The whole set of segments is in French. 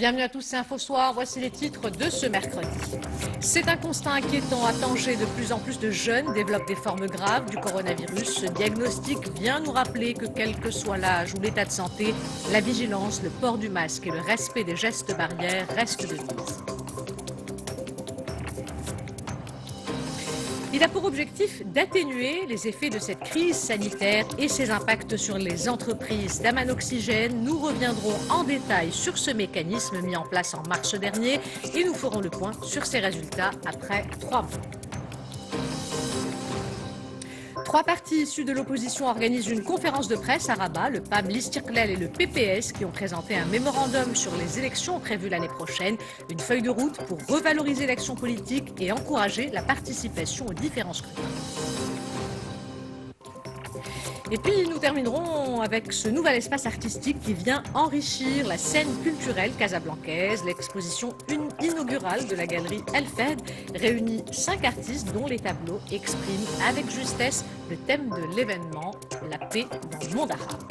Bienvenue à tous, c'est Info Soir. Voici les titres de ce mercredi. C'est un constat inquiétant. À Tanger, de plus en plus de jeunes développent des formes graves du coronavirus. Ce diagnostic vient nous rappeler que quel que soit l'âge ou l'état de santé, la vigilance, le port du masque et le respect des gestes barrières restent de mise. Il a pour objectif d'atténuer les effets de cette crise sanitaire et ses impacts sur les entreprises. Daman Oxygène, nous reviendrons en détail sur ce mécanisme mis en place en mars dernier et nous ferons le point sur ses résultats après 3 mois. 3 partis issus de l'opposition organisent une conférence de presse à Rabat. Le PAM, l'Istiqlal et le PPS qui ont présenté un mémorandum sur les élections prévues l'année prochaine. Une feuille de route pour revaloriser l'action politique et encourager la participation aux différents scrutins. Et puis nous terminerons avec ce nouvel espace artistique qui vient enrichir la scène culturelle casablancaise. L'exposition inaugurale de la galerie El Fed réunit 5 artistes dont les tableaux expriment avec justesse le thème de l'événement, la paix dans le monde arabe.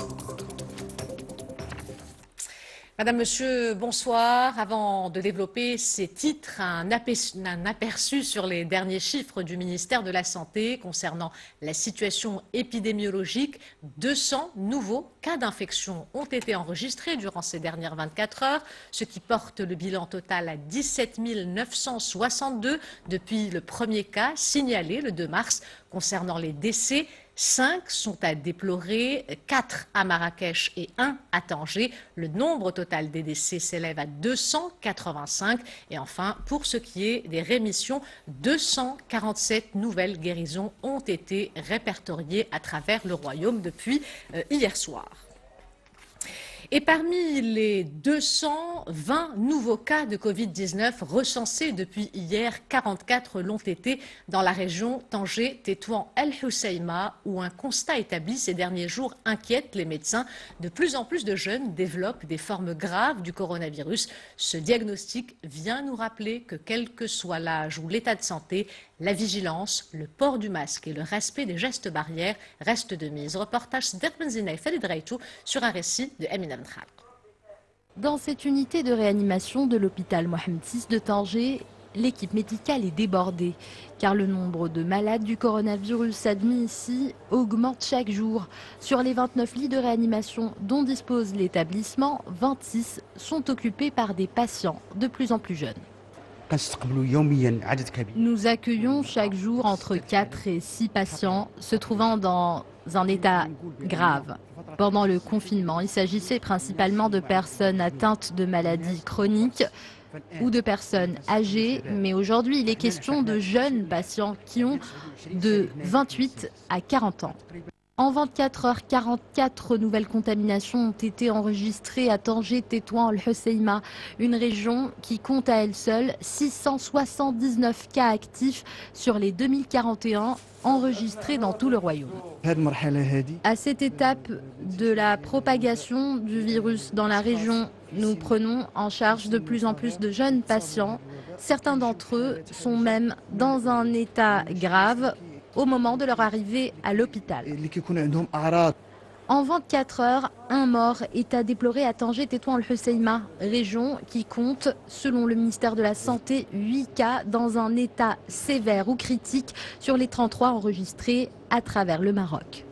Madame, Monsieur, bonsoir. Avant de développer ces titres, un aperçu sur les derniers chiffres du ministère de la Santé concernant la situation épidémiologique. 200 nouveaux cas d'infection ont été enregistrés durant ces dernières 24 heures, ce qui porte le bilan total à 17 962 depuis le premier cas signalé le 2 mars. Concernant les décès, 5 sont à déplorer, 4 à Marrakech et 1 à Tanger. Le nombre total des décès s'élève à 285. Et enfin, pour ce qui est des rémissions, 247 nouvelles guérisons ont été répertoriées à travers le royaume depuis hier soir. Et parmi les 220 nouveaux cas de Covid-19 recensés depuis hier, 44 l'ont été dans la région Tanger, Tétouan, El Hoceima, où un constat établi ces derniers jours inquiète les médecins. De plus en plus de jeunes développent des formes graves du coronavirus. Ce diagnostic vient nous rappeler que quel que soit l'âge ou l'état de santé, la vigilance, le port du masque et le respect des gestes barrières restent de mise. Reportage sur un récit de Eminem. Dans cette unité de réanimation de l'hôpital Mohamed VI de Tanger, l'équipe médicale est débordée car le nombre de malades du coronavirus admis ici augmente chaque jour. Sur les 29 lits de réanimation dont dispose l'établissement, 26 sont occupés par des patients de plus en plus jeunes. Nous accueillons chaque jour entre 4 et 6 patients se trouvant dans un état grave. Pendant le confinement, il s'agissait principalement de personnes atteintes de maladies chroniques ou de personnes âgées, mais aujourd'hui il est question de jeunes patients qui ont de 28 à 40 ans. En 24 heures, 44 nouvelles contaminations ont été enregistrées à Tanger, Tétouan, El Hoceima, une région qui compte à elle seule 679 cas actifs sur les 2041 enregistrés dans tout le royaume. À cette étape de la propagation du virus dans la région, nous prenons en charge de plus en plus de jeunes patients. Certains d'entre eux sont même dans un état grave au moment de leur arrivée à l'hôpital. En 24 heures, un mort est à déplorer à Tanger, Tétouan, El Hoceima, région qui compte, selon le ministère de la Santé, 8 cas dans un état sévère ou critique sur les 33 enregistrés à travers le Maroc.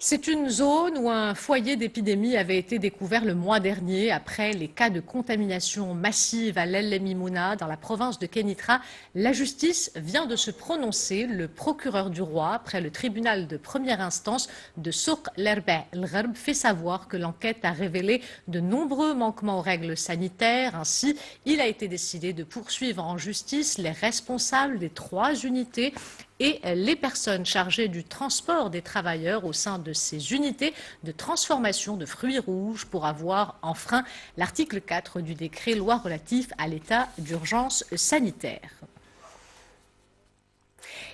C'est une zone où un foyer d'épidémie avait été découvert le mois dernier après les cas de contamination massive à l'El Mimouna dans la province de Kenitra. La justice vient de se prononcer. Le procureur du roi, près le tribunal de première instance de Souk l'Erba el-Gharb, fait savoir que l'enquête a révélé de nombreux manquements aux règles sanitaires. Ainsi, il a été décidé de poursuivre en justice les responsables des 3 unités et les personnes chargées du transport des travailleurs au sein de ces unités de transformation de fruits rouges pour avoir enfreint l'article 4 du décret loi relatif à l'état d'urgence sanitaire.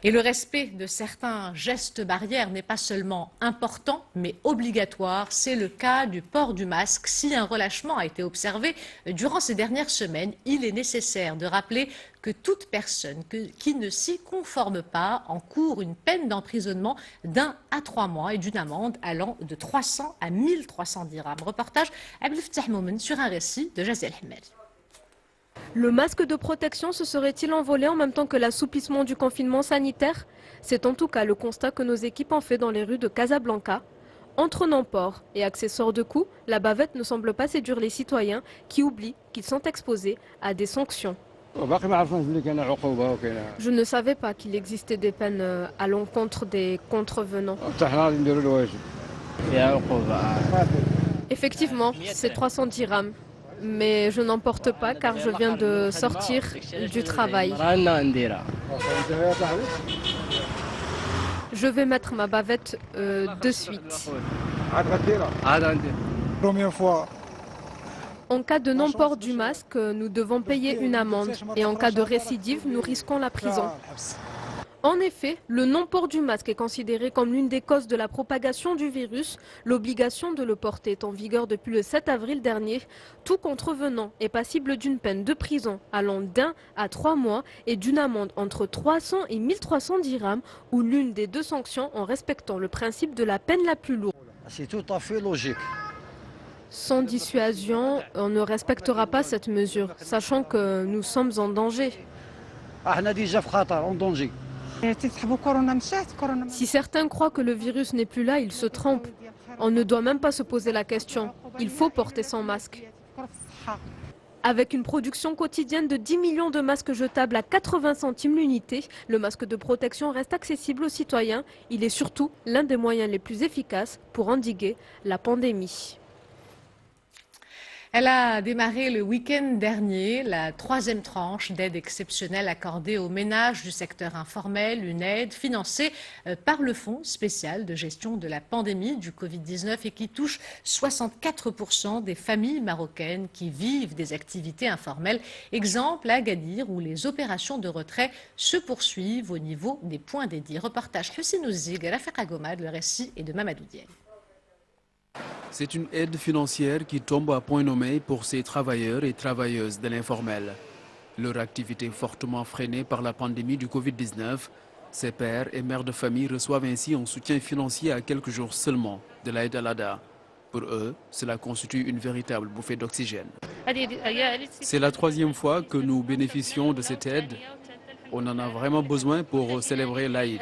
Et le respect de certains gestes barrières n'est pas seulement important, mais obligatoire. C'est le cas du port du masque. Si un relâchement a été observé durant ces dernières semaines, il est nécessaire de rappeler que toute personne qui ne s'y conforme pas encourt une peine d'emprisonnement d'1 à 3 mois et d'une amende allant de 300 à 1300 dirhams. Reportage Abdel Fattah Moumen sur un récit de Jazel Ahmed. Le masque de protection se serait-il envolé en même temps que l'assouplissement du confinement sanitaire? C'est en tout cas le constat que nos équipes ont fait dans les rues de Casablanca. Entre non-port et accessoires de coût, la bavette ne semble pas séduire les citoyens qui oublient qu'ils sont exposés à des sanctions. Je ne savais pas qu'il existait des peines à l'encontre des contrevenants. Effectivement, c'est 300 dirhams. Mais je n'en porte pas car je viens de sortir du travail. Je vais mettre ma bavette de suite. Première fois. En cas de non-port du masque, nous devons payer une amende. Et en cas de récidive, nous risquons la prison. En effet, le non-port du masque est considéré comme l'une des causes de la propagation du virus. L'obligation de le porter est en vigueur depuis le 7 avril dernier. Tout contrevenant est passible d'une peine de prison allant d'1 à 3 mois et d'une amende entre 300 et 1300 dirhams ou l'une des deux sanctions en respectant le principe de la peine la plus lourde. C'est tout à fait logique. Sans dissuasion, on ne respectera pas cette mesure, sachant que nous sommes en danger. En danger. Si certains croient que le virus n'est plus là, ils se trompent. On ne doit même pas se poser la question. Il faut porter son masque. Avec une production quotidienne de 10 millions de masques jetables à 80 centimes l'unité, le masque de protection reste accessible aux citoyens. Il est surtout l'un des moyens les plus efficaces pour endiguer la pandémie. Elle a démarré le week-end dernier la 3e tranche d'aide exceptionnelle accordée aux ménages du secteur informel, une aide financée par le Fonds spécial de gestion de la pandémie du Covid-19 et qui touche 64% des familles marocaines qui vivent des activités informelles. Exemple à Agadir où les opérations de retrait se poursuivent au niveau des points dédiés. Reportage Hussein Ouzig, Rafik Agomad, le récit est de Mamadou Diène. C'est une aide financière qui tombe à point nommé pour ces travailleurs et travailleuses de l'informel. Leur activité fortement freinée par la pandémie du Covid-19, ces pères et mères de famille reçoivent ainsi un soutien financier à quelques jours seulement de l'aide à l'ADA. Pour eux, cela constitue une véritable bouffée d'oxygène. C'est la 3e fois que nous bénéficions de cette aide. On en a vraiment besoin pour célébrer l'Aïd.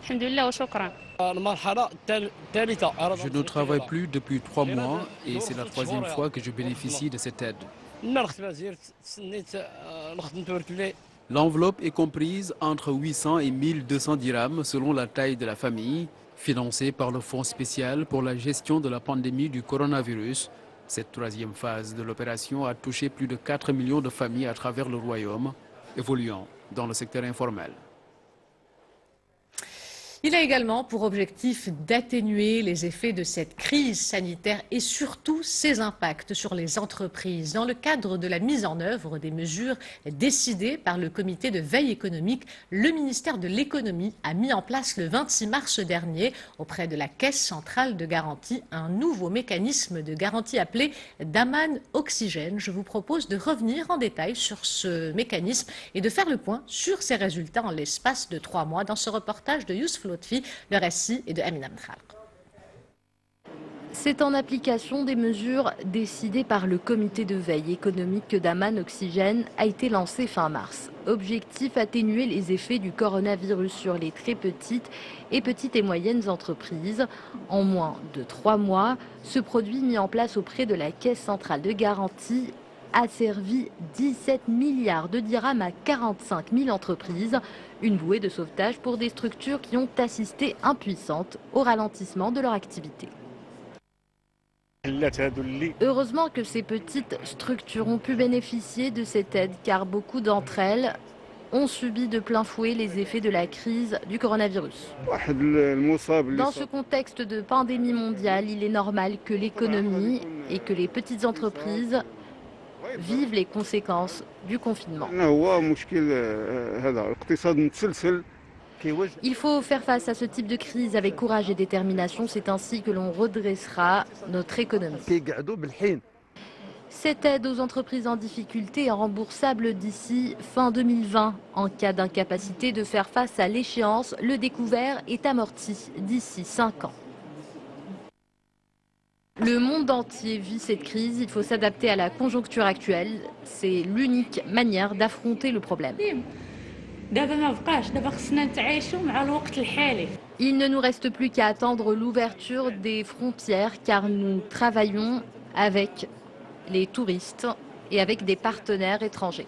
Je ne travaille plus depuis 3 mois et c'est la 3e fois que je bénéficie de cette aide. L'enveloppe est comprise entre 800 et 1200 dirhams selon la taille de la famille, financée par le Fonds spécial pour la gestion de la pandémie du coronavirus. Cette 3e phase de l'opération a touché plus de 4 millions de familles à travers le royaume, évoluant dans le secteur informel. Il a également pour objectif d'atténuer les effets de cette crise sanitaire et surtout ses impacts sur les entreprises. Dans le cadre de la mise en œuvre des mesures décidées par le comité de veille économique, le ministère de l'économie a mis en place le 26 mars dernier auprès de la Caisse centrale de garantie un nouveau mécanisme de garantie appelé Daman Oxygène. Je vous propose de revenir en détail sur ce mécanisme et de faire le point sur ses résultats en l'espace de 3 mois dans ce reportage de Yousf Lotfi. Le récit est de Amina Mkhalq. C'est en application des mesures décidées par le comité de veille économique que Daman Oxygène a été lancé fin mars. Objectif, atténuer les effets du coronavirus sur les très petites et moyennes entreprises. En moins de 3 mois, ce produit mis en place auprès de la Caisse centrale de garantie a servi 17 milliards de dirhams à 45 000 entreprises. Une bouée de sauvetage pour des structures qui ont assisté impuissantes au ralentissement de leur activité. Heureusement que ces petites structures ont pu bénéficier de cette aide car beaucoup d'entre elles ont subi de plein fouet les effets de la crise du coronavirus. Dans ce contexte de pandémie mondiale, il est normal que l'économie et que les petites entreprises vivent les conséquences du confinement. Il faut faire face à ce type de crise avec courage et détermination. C'est ainsi que l'on redressera notre économie. Cette aide aux entreprises en difficulté est remboursable d'ici fin 2020. En cas d'incapacité de faire face à l'échéance, le découvert est amorti d'ici 5 ans. Le monde entier vit cette crise. Il faut s'adapter à la conjoncture actuelle. C'est l'unique manière d'affronter le problème. Il ne nous reste plus qu'à attendre l'ouverture des frontières car nous travaillons avec les touristes et avec des partenaires étrangers.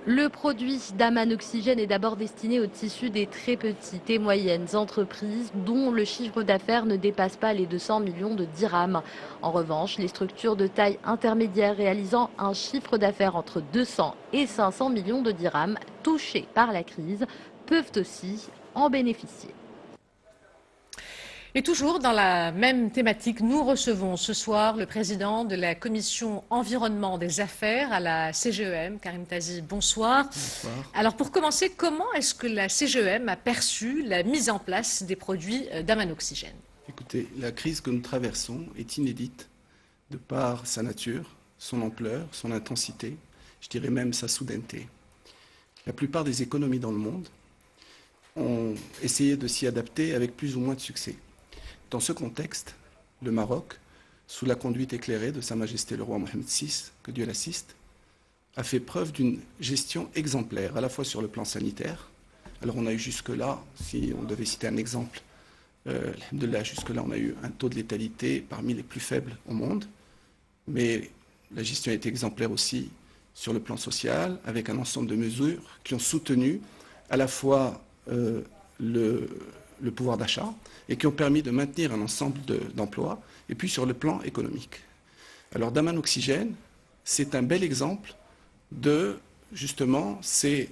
Le produit d'Aman Oxygène est d'abord destiné au tissu des très petites et moyennes entreprises dont le chiffre d'affaires ne dépasse pas les 200 millions de dirhams. En revanche, les structures de taille intermédiaire réalisant un chiffre d'affaires entre 200 et 500 millions de dirhams touchées par la crise peuvent aussi en bénéficier. Et toujours dans la même thématique, nous recevons ce soir le président de la commission environnement des affaires à la CGEM, Karim Tazi. Bonsoir. Bonsoir. Alors pour commencer, comment est-ce que la CGEM a perçu la mise en place des produits d'Aman Oxygène? Écoutez, la crise que nous traversons est inédite de par sa nature, son ampleur, son intensité, je dirais même sa soudaineté. La plupart des économies dans le monde ont essayé de s'y adapter avec plus ou moins de succès. Dans ce contexte, le Maroc, sous la conduite éclairée de Sa Majesté le roi Mohamed VI, que Dieu l'assiste, a fait preuve d'une gestion exemplaire, à la fois sur le plan sanitaire. Alors on a eu jusque-là, si on devait citer un exemple, jusque-là on a eu un taux de létalité parmi les plus faibles au monde, mais la gestion a été exemplaire aussi sur le plan social, avec un ensemble de mesures qui ont soutenu à la fois le pouvoir d'achat et qui ont permis de maintenir un ensemble d'emplois, et puis sur le plan économique. Alors d'Aman Oxygène, c'est un bel exemple de justement ces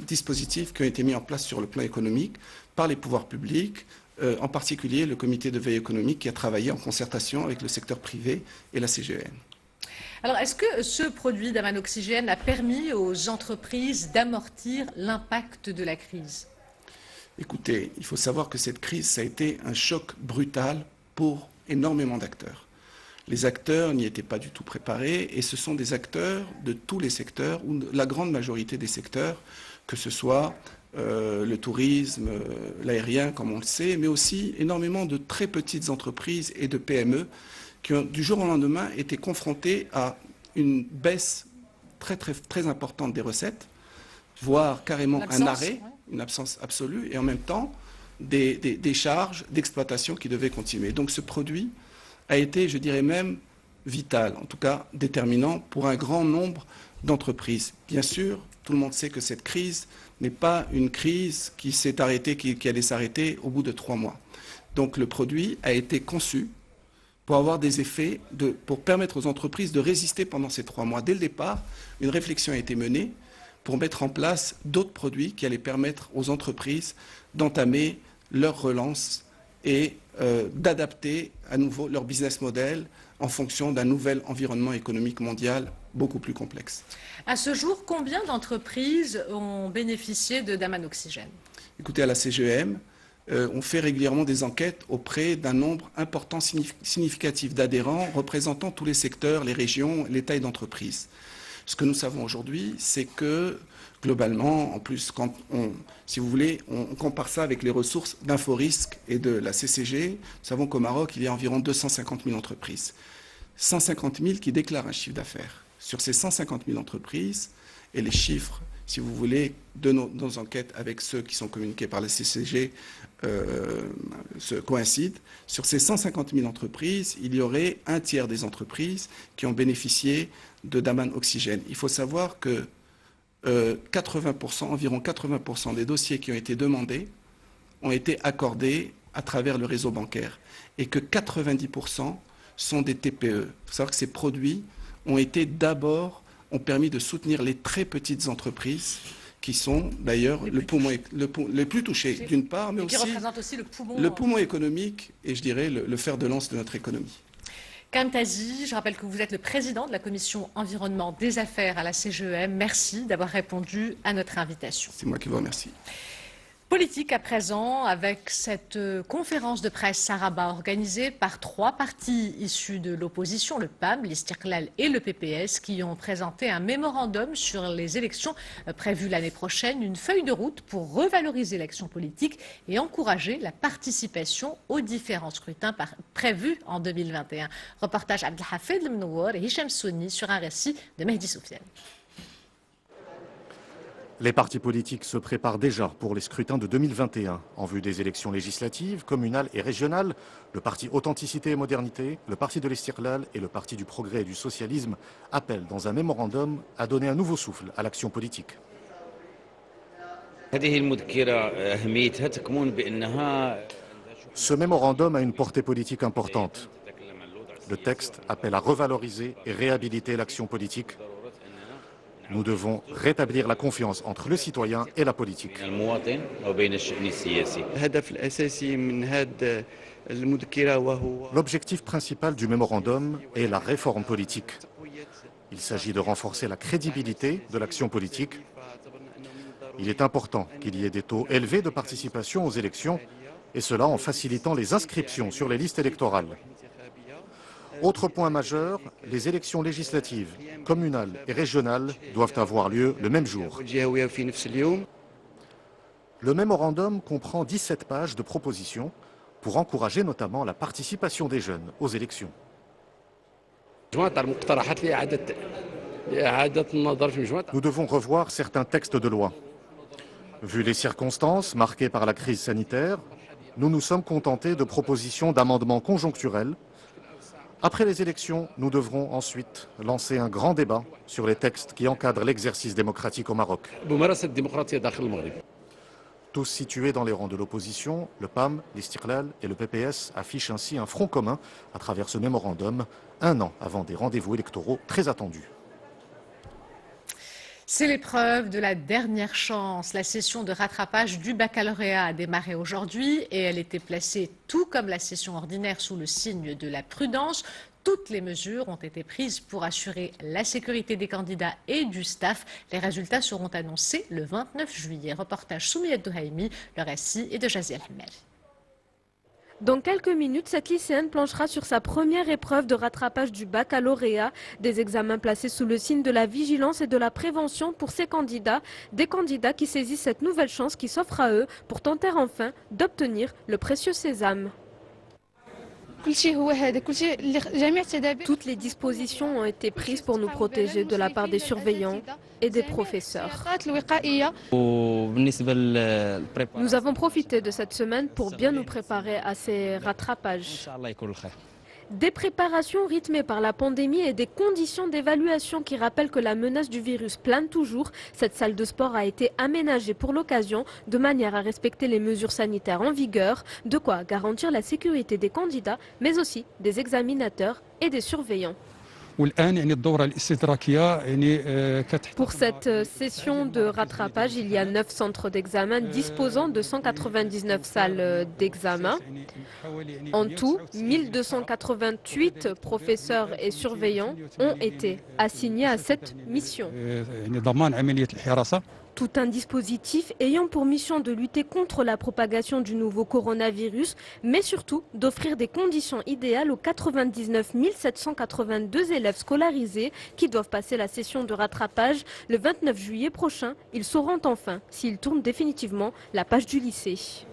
dispositifs qui ont été mis en place sur le plan économique par les pouvoirs publics, en particulier le comité de veille économique qui a travaillé en concertation avec le secteur privé et la CGEM. Alors, est-ce que ce produit d'Aman Oxygène a permis aux entreprises d'amortir l'impact de la crise? Écoutez, il faut savoir que cette crise, ça a été un choc brutal pour énormément d'acteurs. Les acteurs n'y étaient pas du tout préparés et ce sont des acteurs de tous les secteurs, ou la grande majorité des secteurs, que ce soit le tourisme, l'aérien, comme on le sait, mais aussi énormément de très petites entreprises et de PME qui ont, du jour au lendemain, été confrontées à une baisse très importante des recettes, voire carrément un arrêt, une absence absolue, et en même temps des charges d'exploitation qui devaient continuer. Donc ce produit a été, je dirais même, vital, en tout cas déterminant pour un grand nombre d'entreprises. Bien sûr, tout le monde sait que cette crise n'est pas une crise qui s'est arrêtée, qui allait s'arrêter au bout de 3 mois. Donc le produit a été conçu pour avoir des effets, pour permettre aux entreprises de résister pendant ces 3 mois. Dès le départ, une réflexion a été menée pour mettre en place d'autres produits qui allaient permettre aux entreprises d'entamer leur relance et d'adapter à nouveau leur business model en fonction d'un nouvel environnement économique mondial beaucoup plus complexe. À ce jour, combien d'entreprises ont bénéficié d'Aman Oxygène? Écoutez, à la CGEM, on fait régulièrement des enquêtes auprès d'un nombre important, significatif d'adhérents représentant tous les secteurs, les régions, les tailles d'entreprise. Ce que nous savons aujourd'hui, c'est que globalement, en plus, quand si vous voulez, on compare ça avec les ressources d'Inforisque et de la CCG, nous savons qu'au Maroc, il y a environ 250 000 entreprises. 150 000 qui déclarent un chiffre d'affaires. Sur ces 150 000 entreprises, et les chiffres, si vous voulez, de nos enquêtes avec ceux qui sont communiqués par la CCG se coïncident, sur ces 150 000 entreprises, il y aurait un tiers des entreprises qui ont bénéficié d'Aman Oxygène. Il faut savoir que 80%, environ 80% des dossiers qui ont été demandés ont été accordés à travers le réseau bancaire et que 90% sont des TPE. Il faut savoir que ces produits ont permis de soutenir les très petites entreprises qui sont d'ailleurs les plus touchés d'une part, mais qui aussi représentent aussi le poumon économique et je dirais le fer de lance de notre économie. Kamtazi, je rappelle que vous êtes le président de la commission environnement des affaires à la CGEM. Merci d'avoir répondu à notre invitation. C'est moi qui vous remercie. Politique à présent, avec cette conférence de presse à Rabat organisée par 3 partis issus de l'opposition, le PAM, l'Istiqlal et le PPS, qui ont présenté un mémorandum sur les élections prévues l'année prochaine, une feuille de route pour revaloriser l'action politique et encourager la participation aux différents scrutins prévus en 2021. Reportage Abdelhafed Lemnouar et Hicham Souni sur un récit de Mehdi Soufiane. Les partis politiques se préparent déjà pour les scrutins de 2021. En vue des élections législatives, communales et régionales, le parti Authenticité et Modernité, le parti de l'Istiqlal et le parti du Progrès et du Socialisme appellent dans un mémorandum à donner un nouveau souffle à l'action politique. Ce mémorandum a une portée politique importante. Le texte appelle à revaloriser et réhabiliter l'action politique. Nous devons rétablir la confiance entre le citoyen et la politique. L'objectif principal du mémorandum est la réforme politique. Il s'agit de renforcer la crédibilité de l'action politique. Il est important qu'il y ait des taux élevés de participation aux élections, et cela en facilitant les inscriptions sur les listes électorales. Autre point majeur, les élections législatives, communales et régionales doivent avoir lieu le même jour. Le mémorandum comprend 17 pages de propositions pour encourager notamment la participation des jeunes aux élections. Nous devons revoir certains textes de loi. Vu les circonstances marquées par la crise sanitaire, nous nous sommes contentés de propositions d'amendements conjoncturels. Après les élections, nous devrons ensuite lancer un grand débat sur les textes qui encadrent l'exercice démocratique au Maroc. Tous situés dans les rangs de l'opposition, le PAM, l'Istiqlal et le PPS affichent ainsi un front commun à travers ce mémorandum, un an avant des rendez-vous électoraux très attendus. C'est l'épreuve de la dernière chance. La session de rattrapage du baccalauréat a démarré aujourd'hui et elle était placée, tout comme la session ordinaire, sous le signe de la prudence. Toutes les mesures ont été prises pour assurer la sécurité des candidats et du staff. Les résultats seront annoncés le 29 juillet. Reportage Soumia Douhaimi, le récit est de Jaziel Hamel. Dans quelques minutes, cette lycéenne planchera sur sa première épreuve de rattrapage du baccalauréat. Des examens placés sous le signe de la vigilance et de la prévention pour ces candidats. Des candidats qui saisissent cette nouvelle chance qui s'offre à eux pour tenter enfin d'obtenir le précieux sésame. Toutes les dispositions ont été prises pour nous protéger de la part des surveillants et des professeurs. Nous avons profité de cette semaine pour bien nous préparer à ces rattrapages. Des préparations rythmées par la pandémie et des conditions d'évaluation qui rappellent que la menace du virus plane toujours. Cette salle de sport a été aménagée pour l'occasion de manière à respecter les mesures sanitaires en vigueur, de quoi garantir la sécurité des candidats, mais aussi des examinateurs et des surveillants. Pour cette session de rattrapage, il y a 9 centres d'examen disposant de 199 salles d'examen. En tout, 1288 professeurs et surveillants ont été assignés à cette mission. Tout un dispositif ayant pour mission de lutter contre la propagation du nouveau coronavirus, mais surtout d'offrir des conditions idéales aux 99 782 élèves scolarisés qui doivent passer la session de rattrapage. Le 29 juillet prochain, ils sauront enfin s'ils tournent définitivement la page du lycée.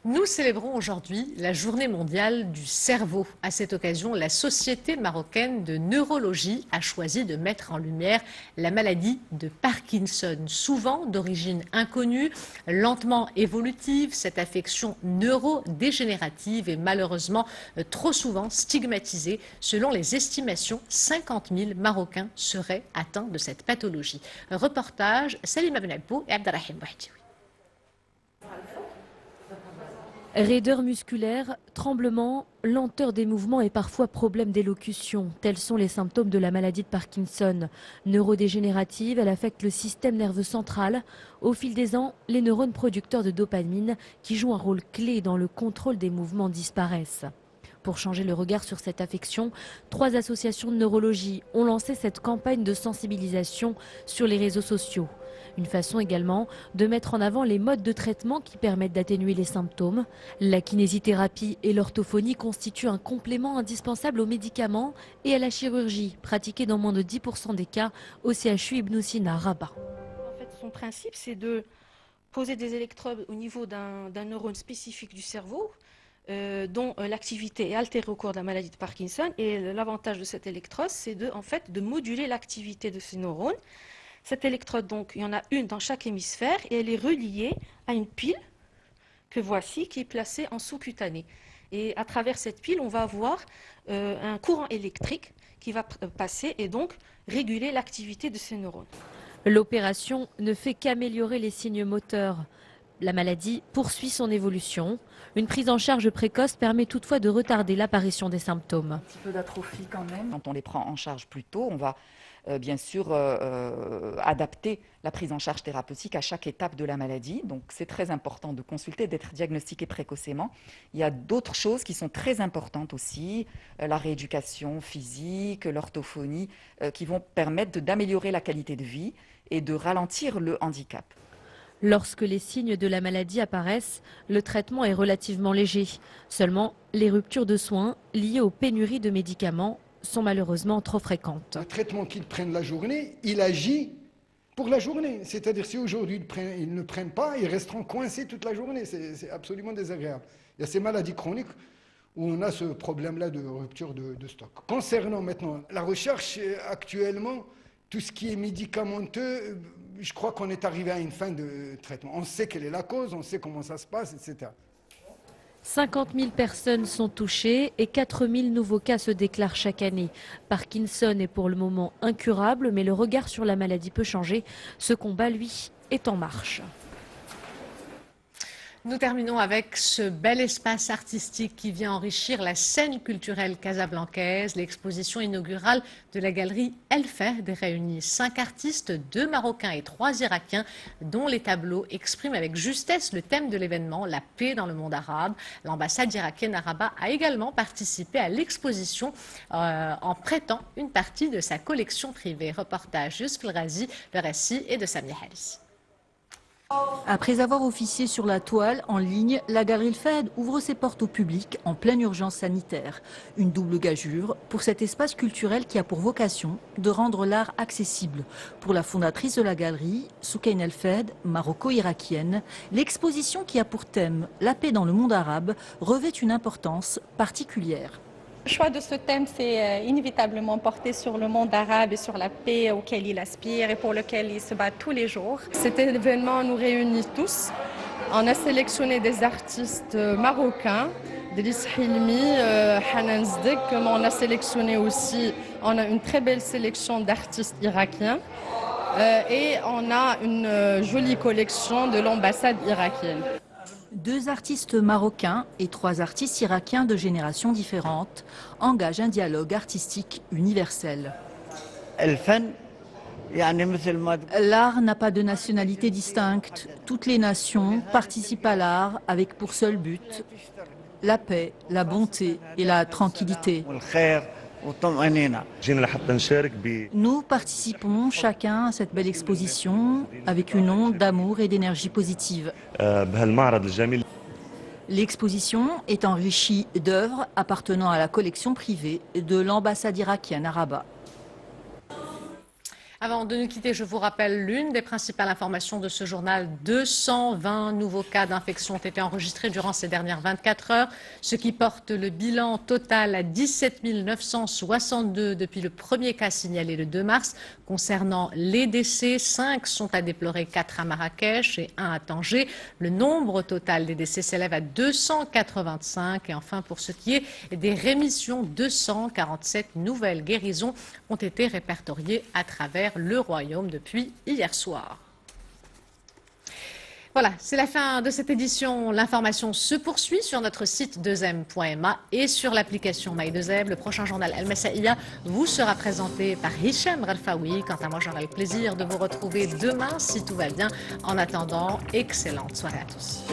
Nous célébrons aujourd'hui la journée mondiale du cerveau. À cette occasion, la Société marocaine de neurologie a choisi de mettre en lumière la maladie de Parkinson. Souvent d'origine inconnue, lentement évolutive, cette affection neurodégénérative est malheureusement trop souvent stigmatisée. Selon les estimations, 50 000 Marocains seraient atteints de cette pathologie. Reportage Salima Benabou et Abdelrahim Bouhdioui. Raideur musculaire, tremblement, lenteur des mouvements et parfois problème d'élocution. Tels sont les symptômes de la maladie de Parkinson. Neurodégénérative, elle affecte le système nerveux central. Au fil des ans, les neurones producteurs de dopamine, qui jouent un rôle clé dans le contrôle des mouvements, disparaissent. Pour changer le regard sur cette affection, 3 associations de neurologie ont lancé cette campagne de sensibilisation sur les réseaux sociaux. Une façon également de mettre en avant les modes de traitement qui permettent d'atténuer les symptômes. La kinésithérapie et l'orthophonie constituent un complément indispensable aux médicaments et à la chirurgie, pratiquée dans moins de 10% des cas au CHU Ibn Sina, Rabat. En fait, son principe, c'est de poser des électrodes au niveau d'un neurone spécifique du cerveau, dont l'activité est altérée au cours de la maladie de Parkinson. Et l'avantage de cette électrode, c'est de moduler l'activité de ces neurones. Cette électrode, donc, il y en a une dans chaque hémisphère et elle est reliée à une pile que voici, qui est placée en sous-cutané. Et à travers cette pile, on va avoir un courant électrique qui va passer et donc réguler l'activité de ces neurones. L'opération ne fait qu'améliorer les signes moteurs. La maladie poursuit son évolution. Une prise en charge précoce permet toutefois de retarder l'apparition des symptômes. Un petit peu d'atrophie quand même. Quand on les prend en charge plus tôt, on va bien sûr adapter la prise en charge thérapeutique à chaque étape de la maladie. Donc c'est très important de consulter, d'être diagnostiqué précocement. Il y a d'autres choses qui sont très importantes aussi, la rééducation physique, l'orthophonie, qui vont permettre d'améliorer la qualité de vie et de ralentir le handicap. Lorsque les signes de la maladie apparaissent, le traitement est relativement léger. Seulement, les ruptures de soins liées aux pénuries de médicaments sont malheureusement trop fréquentes. Le traitement qu'ils prennent la journée, il agit pour la journée. C'est-à-dire si aujourd'hui ils ne prennent pas, ils resteront coincés toute la journée. C'est absolument désagréable. Il y a ces maladies chroniques où on a ce problème-là de rupture de stock. Concernant maintenant la recherche, actuellement, tout ce qui est médicamenteux, je crois qu'on est arrivé à une fin de traitement. On sait quelle est la cause, on sait comment ça se passe, etc. 50 000 personnes sont touchées et 4 000 nouveaux cas se déclarent chaque année. Parkinson est pour le moment incurable, mais le regard sur la maladie peut changer. Ce combat, lui, est en marche. Nous terminons avec ce bel espace artistique qui vient enrichir la scène culturelle casablancaise. L'exposition inaugurale de la galerie El Ferd réunit 5 artistes, 2 Marocains et 3 Irakiens, dont les tableaux expriment avec justesse le thème de l'événement, la paix dans le monde arabe. L'ambassade irakienne à Rabat a également participé à l'exposition en prêtant une partie de sa collection privée. Reportage Youssef El Ghazi, le récit est de Sami Haris. Après avoir officié sur la toile en ligne, la galerie El Ferd ouvre ses portes au public en pleine urgence sanitaire. Une double gageure pour cet espace culturel qui a pour vocation de rendre l'art accessible. Pour la fondatrice de la galerie, Soukaine El Ferd, maroco-irakienne, l'exposition qui a pour thème la paix dans le monde arabe revêt une importance particulière. Le choix de ce thème, c'est inévitablement porté sur le monde arabe et sur la paix auquel il aspire et pour lequel il se bat tous les jours. Cet événement nous réunit tous. On a sélectionné des artistes marocains, Driss Hilmi, Hanan Zdik, comme on a sélectionné aussi, on a une très belle sélection d'artistes irakiens et on a une jolie collection de l'ambassade irakienne. 2 artistes marocains et 3 artistes irakiens de générations différentes engagent un dialogue artistique universel. L'art n'a pas de nationalité distincte. Toutes les nations participent à l'art avec pour seul but la paix, la bonté et la tranquillité. Nous participons chacun à cette belle exposition avec une onde d'amour et d'énergie positive. L'exposition est enrichie d'œuvres appartenant à la collection privée de l'ambassade irakienne à Rabat. Avant de nous quitter, je vous rappelle l'une des principales informations de ce journal. 220 nouveaux cas d'infection ont été enregistrés durant ces dernières 24 heures, ce qui porte le bilan total à 17 962 depuis le premier cas signalé le 2 mars. Concernant les décès, 5 sont à déplorer, 4 à Marrakech et 1 à Tanger. Le nombre total des décès s'élève à 285. Et enfin, pour ce qui est des rémissions, 247 nouvelles guérisons ont été répertoriées à travers le royaume depuis hier soir. Voilà, c'est la fin de cette édition. L'information se poursuit sur notre site 2m.ma et sur l'application My2M. Le prochain journal El Messaïa vous sera présenté par Hicham Ralfaoui. Quant à moi, j'aurai le plaisir de vous retrouver demain si tout va bien. En attendant, excellente soirée à tous.